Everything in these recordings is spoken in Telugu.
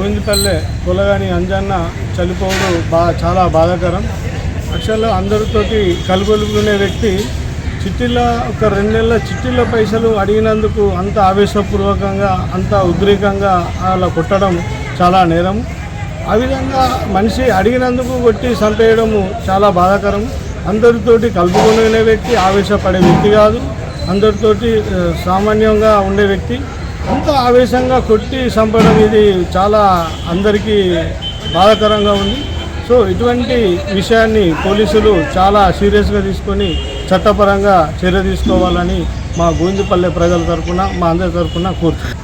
గోవిందపల్లె పొలగాని అంజన్న చనిపోవడం చాలా బాధాకరం. యాక్చువల్గా అందరితోటి కలుగొలుపుకునే వ్యక్తి చిట్టీలో ఒక 2 నెలల చిట్టీల పైసలు అడిగినందుకు అంత ఆవేశపూర్వకంగా అంత ఉద్రేకంగా అలా కొట్టడం చాలా నేరం. ఆ విధంగా మనిషి అడిగినందుకు కొట్టి చంపేయడము చాలా బాధాకరం. అందరితోటి కలుపుకునే వ్యక్తి ఆవేశపడే వ్యక్తి కాదు, అందరితోటి సామాన్యంగా ఉండే వ్యక్తి. అంత ఆవేశంగా కొట్టి చంపడం ఇది చాలా అందరికీ బాధాకరంగా ఉంది. సో ఇటువంటి విషయాన్ని పోలీసులు చాలా సీరియస్గా తీసుకొని చట్టపరంగా చర్య తీసుకోవాలని మా గోవిందపల్లె ప్రజల తరఫున మా అందరి తరఫున కోరుతున్నాం.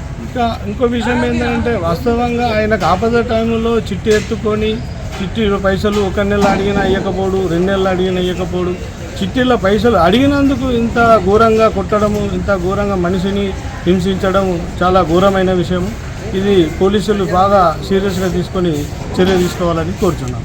ఇంకో విషయం ఏంటంటే వాస్తవంగా ఆయనకు ఆపద టైంలో చిట్టి ఎత్తుకొని చిట్టి పైసలు 1 నెల అడిగినా ఇవ్వకపోడు, 2 నెలలు అడిగినా ఇవ్వకపోడు, చిట్టీల పైసలు అడిగినందుకు ఇంత ఘోరంగా కొట్టడము, ఇంత ఘోరంగా మనిషిని హింసించడము చాలా ఘోరమైన విషయం. ఇది పోలీసులు బాగా సీరియస్గా తీసుకొని చర్య తీసుకోవాలని కోరుతున్నాం.